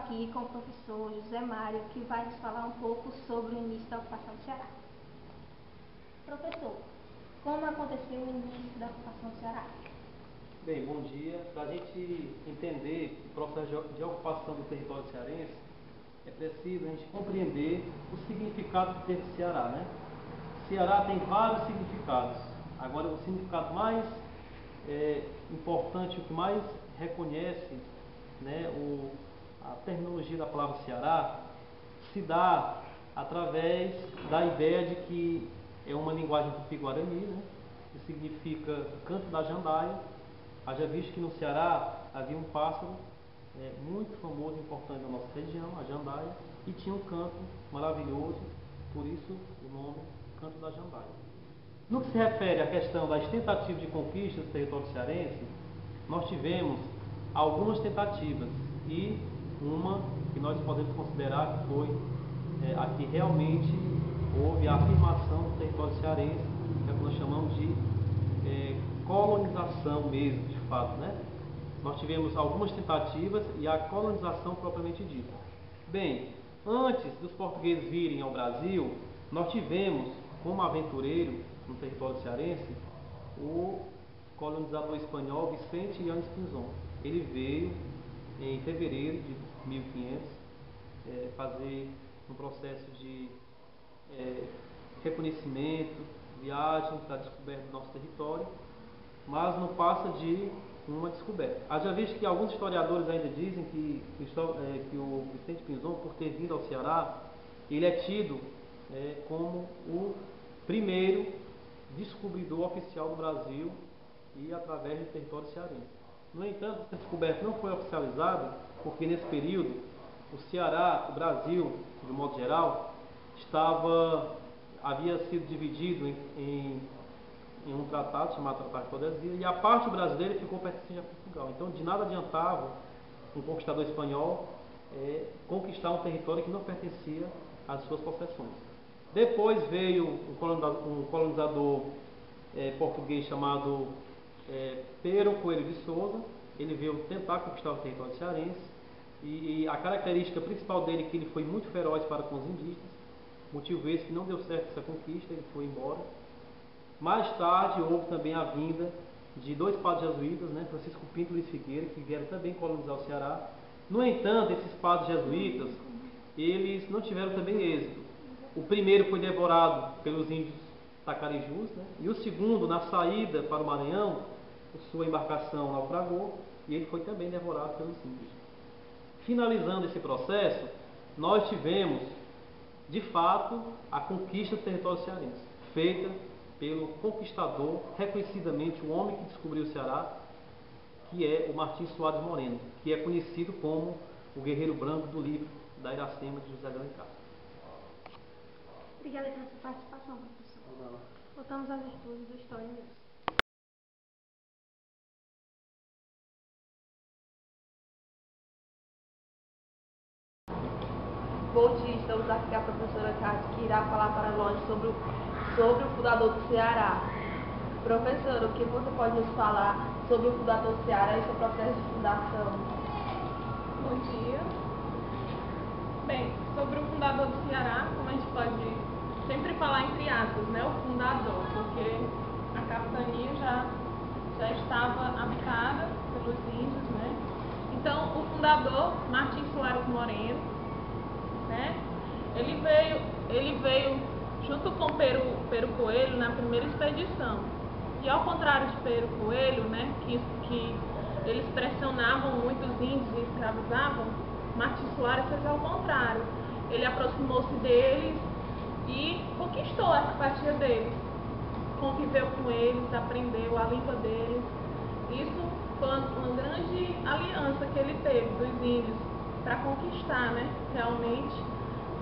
aqui com o professor José Mário, que vai nos falar um pouco sobre o início da ocupação do Ceará. Professor, como aconteceu o início da ocupação do Ceará? Bem, bom dia. Para a gente entender o processo de ocupação do território cearense, é preciso a gente compreender o significado do termo Ceará, né? Ceará tem vários significados. Agora, o significado mais importante, o que mais reconhece, né, a terminologia da palavra Ceará, se dá através da ideia de que é uma linguagem tupi-guarani, né, que significa canto da jandaia. Haja visto que no Ceará havia um pássaro muito famoso e importante da nossa região, a jandaia, e tinha um canto maravilhoso, por isso o nome Canto da Jandaia. No que se refere à questão das tentativas de conquista do território cearense, nós tivemos algumas tentativas e uma que nós podemos considerar que foi a que realmente houve a afirmação do território cearense, que é o que nós chamamos de colonização mesmo, de fato, né? Nós tivemos algumas tentativas e a colonização propriamente dita. Bem, antes dos portugueses virem ao Brasil, nós tivemos como aventureiro no território cearense o colonizador espanhol Vicente Yanes Pinzón. Ele veio em fevereiro de 1500 fazer um processo de reconhecimento, viagem para a descoberta do nosso território, mas não passa de uma descoberta. Haja visto que alguns historiadores ainda dizem que o Vicente Pinzón, por ter vindo ao Ceará, ele é tido como o primeiro descobridor oficial do Brasil e através do território cearense. No entanto, essa descoberta não foi oficializada porque nesse período o Ceará, o Brasil, de modo geral, havia sido dividido em um tratado chamado Tratado de Tordesilhas, e a parte brasileira ficou pertencente a Portugal. Então, de nada adiantava um conquistador espanhol conquistar um território que não pertencia às suas possessões. Depois veio um colonizador português chamado Pero Coelho de Souza. Ele veio tentar conquistar o território cearense, e a característica principal dele é que ele foi muito feroz para com os indígenas, motivo esse que não deu certo essa conquista, ele foi embora. Mais tarde houve também a vinda de dois padres jesuítas, né, Francisco Pinto e Luiz Figueira, que vieram também colonizar o Ceará. No entanto, esses padres jesuítas, eles não tiveram também êxito. O primeiro foi devorado pelos índios tacarijus, né, e o segundo, na saída para o Maranhão, sua embarcação naufragou e ele foi também devorado pelos índios. Finalizando esse processo, nós tivemos, de fato, a conquista do território cearense, feita pelo conquistador, reconhecidamente o homem que descobriu o Ceará, que é o Martim Soares Moreno, que é conhecido como o guerreiro branco do livro da Iracema de José de Alencar. Obrigada pela sua participação, professor. Voltamos às estudos do História News. Hoje estamos aqui com a professora Cátia, que irá falar para nós sobre o fundador do Ceará. Professora, o que você pode nos falar sobre o fundador do Ceará e seu processo de fundação? Bom dia. Bem, sobre o fundador do Ceará, como a gente pode sempre falar entre aspas, né, o fundador, porque a capitania já estava habitada pelos índios, né? Então, o fundador, Martim Soares Moreno, né, ele veio junto com Pero Coelho na primeira expedição. E ao contrário de Pero Coelho, né, que eles pressionavam muito os índios e escravizavam, Martim Soares fez ao contrário. Ele aproximou-se deles e conquistou a simpatia deles. Conviveu com eles, aprendeu a língua deles. Isso foi uma grande aliança que ele teve dos índios para conquistar, né, realmente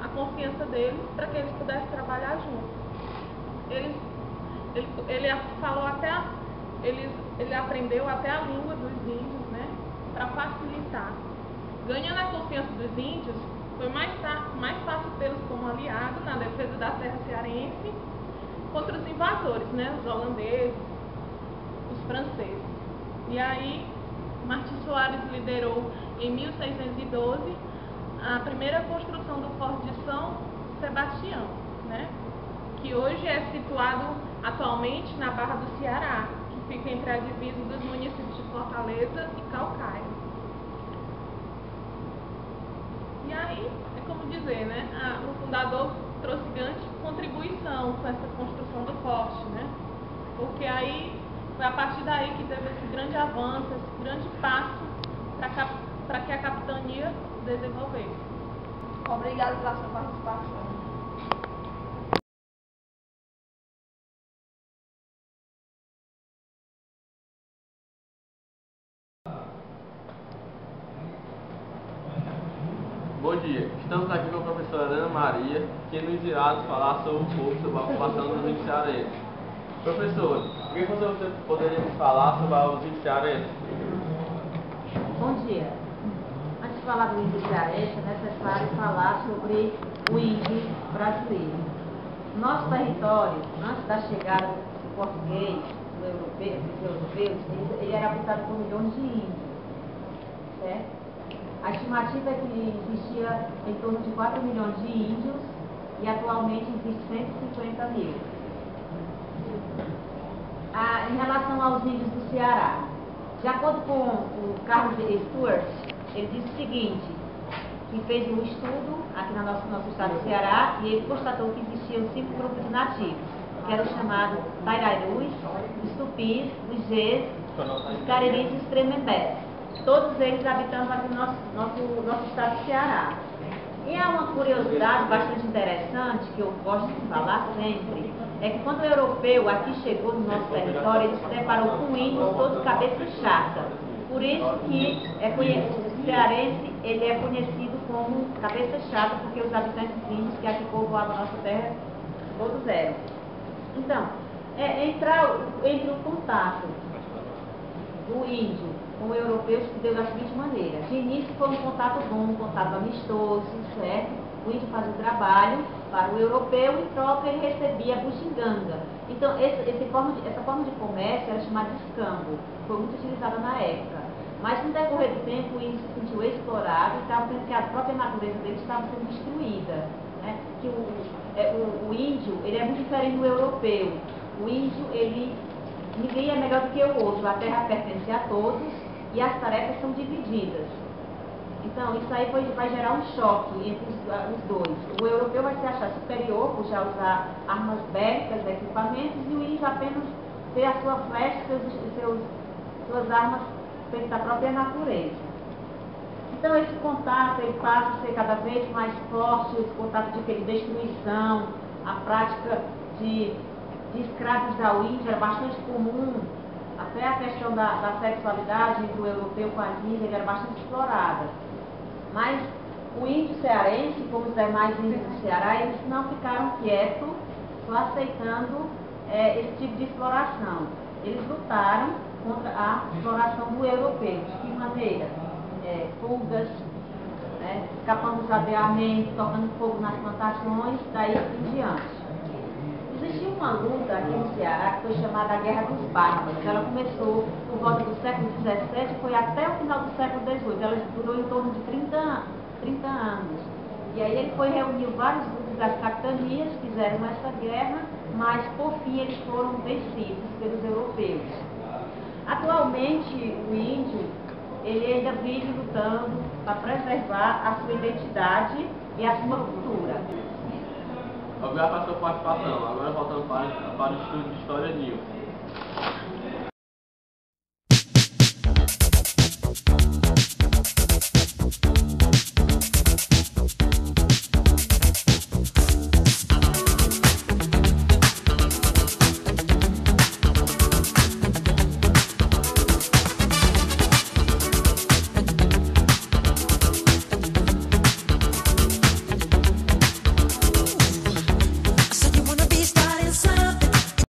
a confiança deles para que eles pudessem trabalhar juntos. Ele aprendeu até a língua dos índios, né, para facilitar. Ganhando a confiança dos índios, foi mais fácil tê-los como aliados na defesa da terra cearense contra os invasores, né, os holandeses, os franceses. E aí, Martim Soares liderou em 1612 a primeira construção do Forte de São Sebastião, né? Que hoje é situado atualmente na Barra do Ceará, que fica entre a divisa dos municípios de Fortaleza e Calcaia. E aí, é como dizer, né? O fundador trouxe grande contribuição com essa construção do forte, né? Porque aí foi a partir daí que teve esse grande avanço, esse grande passo para que a capitania desenvolvesse. Obrigada pela sua participação. Bom dia, estamos aqui com a professora Ana Maria, que nos irá falar sobre um pouco sobre a ocupação dos índios cearenses. Professora, o que você poderia nos falar sobre os índios cearenses? Bom dia. Antes de falar do índio cearense, é necessário falar sobre o índio brasileiro. Nosso território, antes da chegada do português, dos europeus, ele era habitado por milhões de índios, certo? A estimativa é que existia em torno de 4 milhões de índios e atualmente existem 150 mil. Em relação aos índios do Ceará, de acordo com o Carlos Stuart, ele disse o seguinte, que fez um estudo aqui no nosso estado do Ceará e ele constatou que existiam 5 grupos de nativos, que eram chamados Tairarus, os Tupis, os Gês, os Cariris e os Tremembés. Todos eles habitando aqui no nosso estado do Ceará. E há uma curiosidade bastante interessante, que eu gosto de falar sempre, é que quando o europeu aqui chegou no nosso território, ele se deparou com índios todos cabeça chata. Por isso que o cearense ele é conhecido como cabeça chata, porque os habitantes índios que aqui povoavam a nossa terra, todos eram. Então, entre o contato do índio com o europeu se deu da seguinte maneira. De início foi um contato bom, um contato amistoso, certo? O índio fazia o trabalho para o europeu e em troca ele recebia a bugiganga. Então essa forma de comércio era chamada de escambo, foi muito utilizada na época. Mas no decorrer do tempo o índio se sentiu explorado e estava vendo que a própria natureza dele estava sendo destruída. Né? Que o índio ele é muito diferente do europeu. O índio, ninguém é melhor do que o outro, a terra pertence a todos e as tarefas são divididas. Então, isso aí vai gerar um choque entre os dois. O europeu vai se achar superior por já usar armas bélicas, equipamentos, e o índio apenas ter a sua flecha, suas armas feitas da própria natureza. Então, esse contato ele passa a ser cada vez mais forte, esse contato de destruição, a prática de escravizar o índio era bastante comum, até a questão da sexualidade do europeu com as índias era bastante explorada. Mas o índio cearense, como os demais índios do Ceará, eles não ficaram quietos, só aceitando esse tipo de exploração. Eles lutaram contra a exploração do europeu. De que maneira? Fugas, escapando dos adeamentos, tocando fogo nas plantações, daí em diante. Existiu uma luta aqui no Ceará que foi chamada a Guerra dos Bárbaros. Ela começou por volta do século XVII e foi até o final do século XVIII. Ela durou em torno de 30 anos. E aí ele reuniu vários grupos das capitanias, fizeram essa guerra, mas por fim eles foram vencidos pelos europeus. Atualmente o índio ele ainda vive lutando para preservar a sua identidade e a sua cultura. Obrigado pela sua participação. Agora voltando para o estudo de História News.